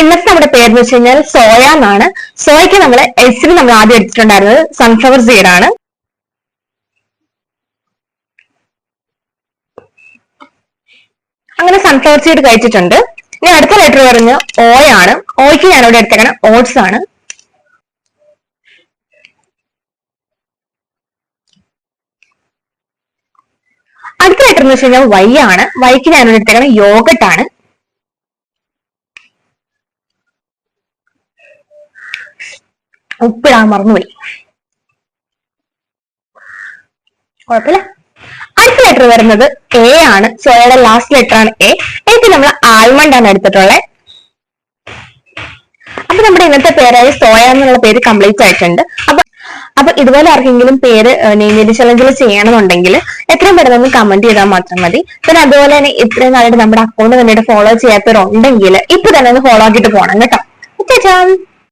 ഇന്നത്തെ നമ്മുടെ പേരെന്ന് വെച്ച് കഴിഞ്ഞാൽ സോയ എന്നാണ്. സോയക്ക് നമ്മൾ എസിന് നമ്മൾ ആദ്യം എടുത്തിട്ടുണ്ടായിരുന്നത് സൺഫ്ലവർ സീഡ് ആണ്. അങ്ങനെ സൺഫ്ലവർ സീഡ് കഴിച്ചിട്ടുണ്ട്. ഇനി അടുത്ത ലെറ്റർ പറഞ്ഞ് ഓ ആണ്. ഓയ്ക്ക് ഞാനിവിടെ എടുത്തേക്കണം ഓട്സ് ആണ്. അടുത്ത ലെറ്റർ എന്ന് വെച്ച് കഴിഞ്ഞാൽ വൈ ആണ്. വൈക്ക് ഞാനിവിടെ എടുത്തേക്കണം യോഗട്ട് ആണ്. ഉപ്പിടാൻ മറന്നുപോയി, കുഴപ്പമില്ല. അടുത്ത ലെറ്റർ വരുന്നത് എ ആണ്. സോയയുടെ ലാസ്റ്റ് ലെറ്റർ ആണ് എ. എനിക്ക് നമ്മൾ ആൽമണ്ട് ആണ് എടുത്തിട്ടുള്ളത്. അപ്പൊ നമ്മുടെ ഇന്നത്തെ പേരായ സോയ എന്നുള്ള പേര് കംപ്ലീറ്റ് ആയിട്ടുണ്ട്. അപ്പൊ ഇതുപോലെ ആർക്കെങ്കിലും പേര് നെയ്മേലി ചലഞ്ചിൽ ചെയ്യണമെന്നുണ്ടെങ്കിൽ എത്രയും പെട്ടെന്ന് കമന്റ് ചെയ്താൽ മാത്രം മതി. പിന്നെ അതുപോലെ തന്നെ ഇത്രയും നാളായിട്ട് നമ്മുടെ അക്കൗണ്ട് തന്നെ ഫോളോ ചെയ്യാത്തവരുണ്ടെങ്കിൽ ഇപ്പൊ തന്നെ ഒന്ന് ഫോളോ ആക്കിയിട്ട് പോകണം കേട്ടോ.